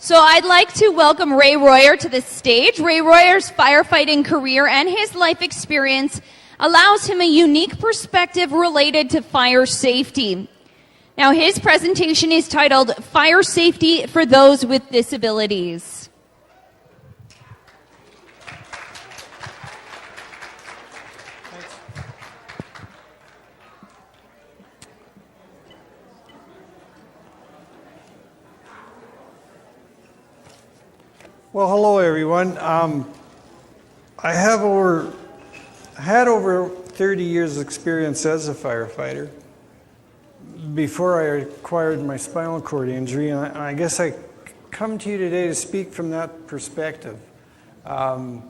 So I'd like to welcome Ray Royer to the stage. Ray Royer's firefighting career and his life experience allows him a unique perspective related to fire safety. Now, his presentation is titled Fire Safety for Those with Disabilities. Well, hello everyone. I had over 30 years experience as a firefighter before I acquired my spinal cord injury, and I guess I come to you today to speak from that perspective. Over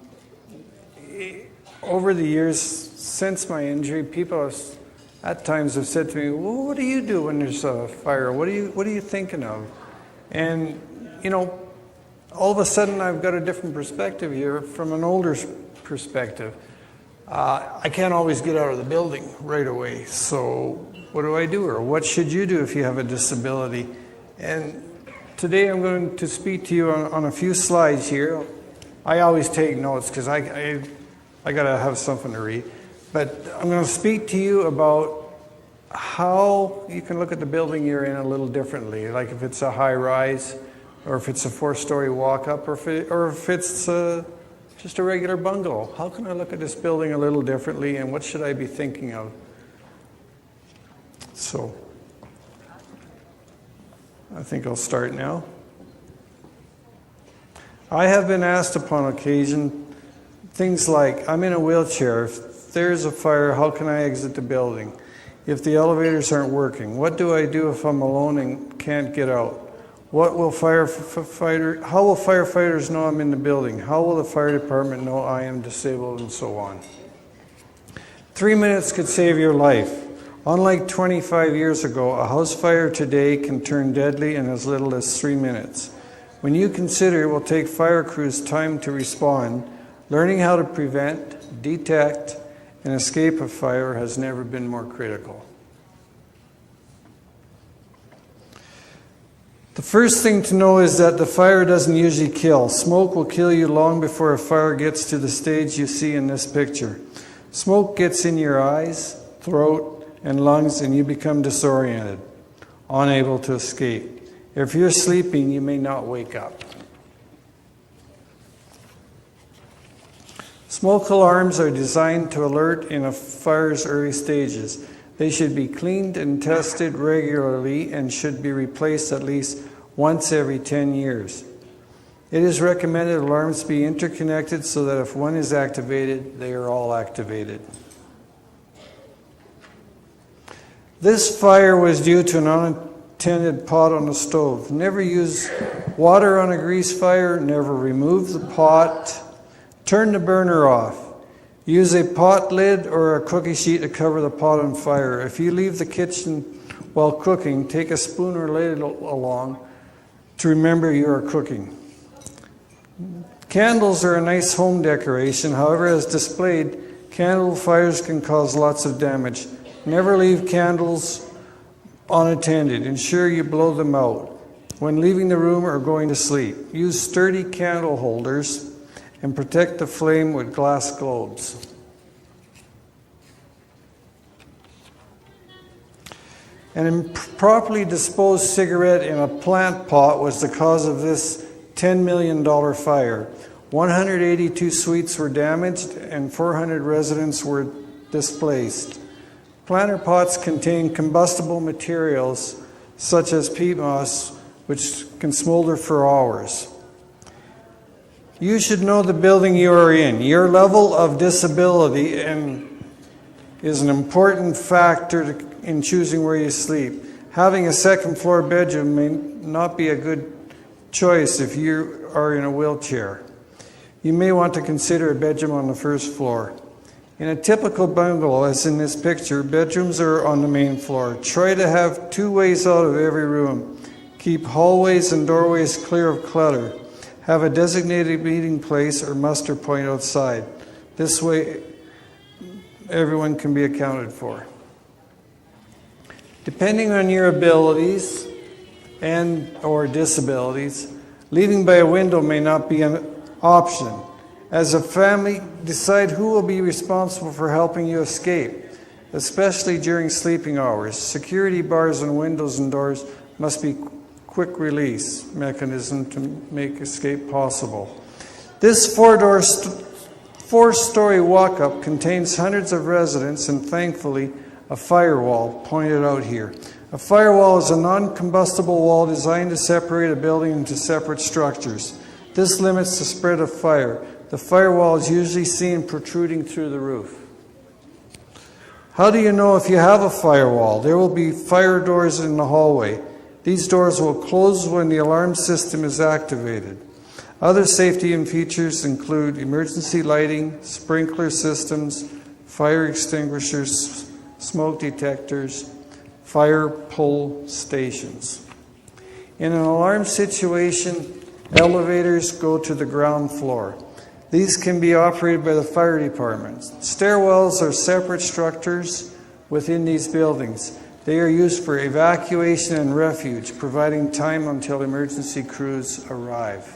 the years since my injury, people at times have said to me, "Well, what do you do when there's a fire? What are you thinking of?" And you know, all of a sudden I've got a different perspective here from an older perspective. I can't always get out of the building right away, so what do I do, or what should you do if you have a disability? And today I'm going to speak to you on a few slides here. I always take notes because I gotta have something to read. But I'm going to speak to you about how you can look at the building you're in a little differently, like if it's a high rise, or if it's a 4-story walk-up, or if it's just a regular bungalow. How can I look at this building a little differently, and what should I be thinking of? So, I think I'll start now. I have been asked upon occasion things like, I'm in a wheelchair. If there's a fire, how can I exit the building? If the elevators aren't working, what do I do if I'm alone and can't get out? How will firefighters know I'm in the building? How will the fire department know I am disabled, and so on? 3 minutes could save your life. Unlike 25 years ago, a house fire today can turn deadly in as little as 3 minutes. When you consider it will take fire crews time to respond, learning how to prevent, detect, and escape a fire has never been more critical. The first thing to know is that the fire doesn't usually kill. Smoke will kill you long before a fire gets to the stage you see in this picture. Smoke gets in your eyes, throat, and lungs, and you become disoriented, unable to escape. If you're sleeping, you may not wake up. Smoke alarms are designed to alert in a fire's early stages. They should be cleaned and tested regularly and should be replaced at least once every 10 years. It is recommended alarms be interconnected so that if one is activated, they are all activated. This fire was due to an unattended pot on the stove. Never use water on a grease fire, never remove the pot, turn the burner off. Use a pot lid or a cookie sheet to cover the pot on fire. If you leave the kitchen while cooking, take a spoon or ladle along to remember you are cooking. Candles are a nice home decoration. However, as displayed, candle fires can cause lots of damage. Never leave candles unattended. Ensure you blow them out when leaving the room or going to sleep. Use sturdy candle holders and protect the flame with glass globes. An improperly disposed cigarette in a plant pot was the cause of this $10 million fire. 182 suites were damaged and 400 residents were displaced. Planter pots contain combustible materials such as peat moss, which can smolder for hours. You should know the building you are in. Your level of disability is an important factor in choosing where you sleep. Having a second-floor bedroom may not be a good choice if you are in a wheelchair. You may want to consider a bedroom on the first floor. In a typical bungalow, as in this picture, bedrooms are on the main floor. Try to have 2 ways out of every room. Keep hallways and doorways clear of clutter. Have a designated meeting place or muster point outside. This way, everyone can be accounted for. Depending on your abilities and or disabilities, Leaving by a window may not be an option. As a family, decide who will be responsible for helping you escape, especially during sleeping hours. Security bars on windows and doors must be quick release mechanism to make escape possible. This four-story walk-up contains hundreds of residents and thankfully a firewall pointed out here. A firewall is a non-combustible wall designed to separate a building into separate structures. This limits the spread of fire. The firewall is usually seen protruding through the roof. How do you know if you have a firewall? There will be fire doors in the hallway. These doors will close when the alarm system is activated. Other safety features include emergency lighting, sprinkler systems, fire extinguishers, smoke detectors, fire pull stations. In an alarm situation, elevators go to the ground floor. These can be operated by the fire department. Stairwells are separate structures within these buildings. They are used for evacuation and refuge, providing time until emergency crews arrive.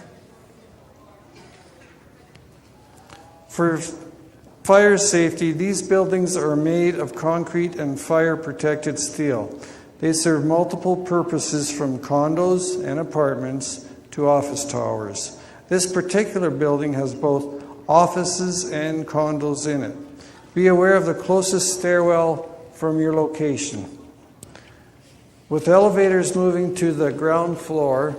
For fire safety, these buildings are made of concrete and fire-protected steel. They serve multiple purposes from condos and apartments to office towers. This particular building has both offices and condos in it. Be aware of the closest stairwell from your location. With elevators moving to the ground floor,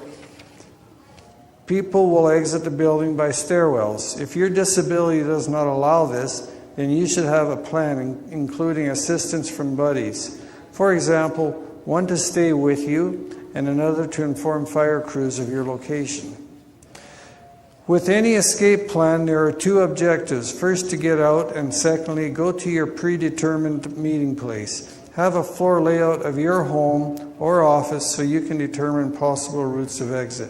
people will exit the building by stairwells. If your disability does not allow this, then you should have a plan including assistance from buddies. For example, one to stay with you and another to inform fire crews of your location. With any escape plan, there are two objectives. First, to get out, and secondly, go to your predetermined meeting place. Have a floor layout of your home or office so you can determine possible routes of exit.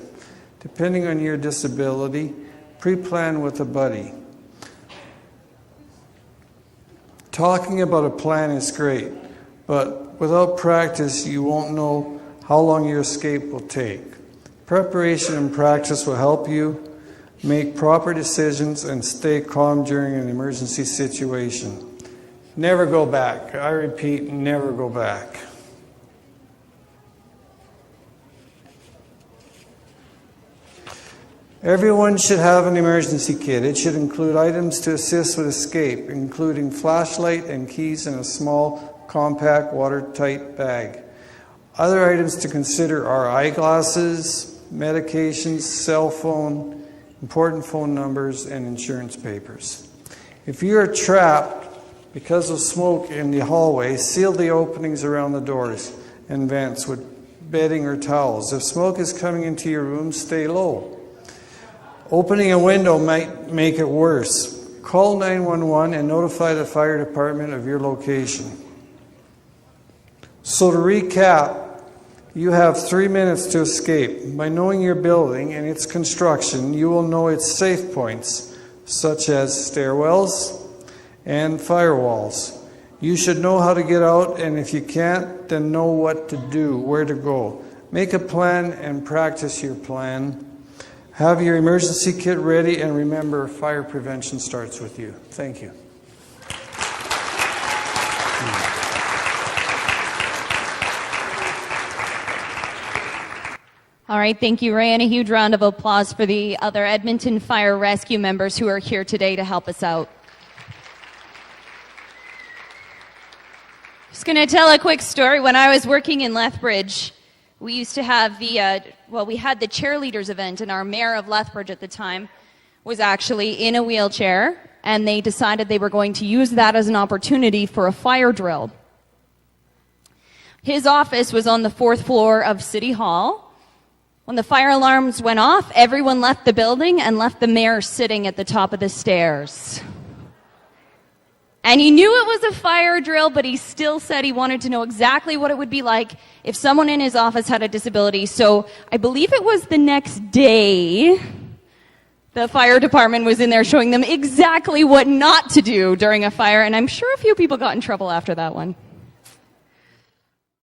Depending on your disability, pre-plan with a buddy. Talking about a plan is great, but without practice, you won't know how long your escape will take. Preparation and practice will help you make proper decisions and stay calm during an emergency situation. Never go back. I repeat, never go back. Everyone should have an emergency kit. It should include items to assist with escape, including flashlight and keys in a small, compact, watertight bag. Other items to consider are eyeglasses, medications, cell phone, important phone numbers, and insurance papers. If you are trapped because of smoke in the hallway, seal the openings around the doors and vents with bedding or towels. If smoke is coming into your room, stay low. Opening a window might make it worse. Call 911 and notify the fire department of your location. So to recap, you have 3 minutes to escape. By knowing your building and its construction, you will know its safe points, such as stairwells and firewalls. You should know how to get out, and if you can't, then know what to do, where to go. Make a plan and practice your plan. Have your emergency kit ready, and remember, fire prevention starts with you. Thank you. All right, thank you, Ray, and a huge round of applause for the other Edmonton Fire Rescue members who are here today to help us out. Just going to tell a quick story. When I was working in Lethbridge, we used to have we had the cheerleaders event, and our mayor of Lethbridge at the time was actually in a wheelchair, and they decided they were going to use that as an opportunity for a fire drill. His office was on the 4th floor of City Hall. When the fire alarms went off, everyone left the building and left the mayor sitting at the top of the stairs. And he knew it was a fire drill, but he still said he wanted to know exactly what it would be like if someone in his office had a disability. So I believe it was the next day, the fire department was in there showing them exactly what not to do during a fire, and I'm sure a few people got in trouble after that one.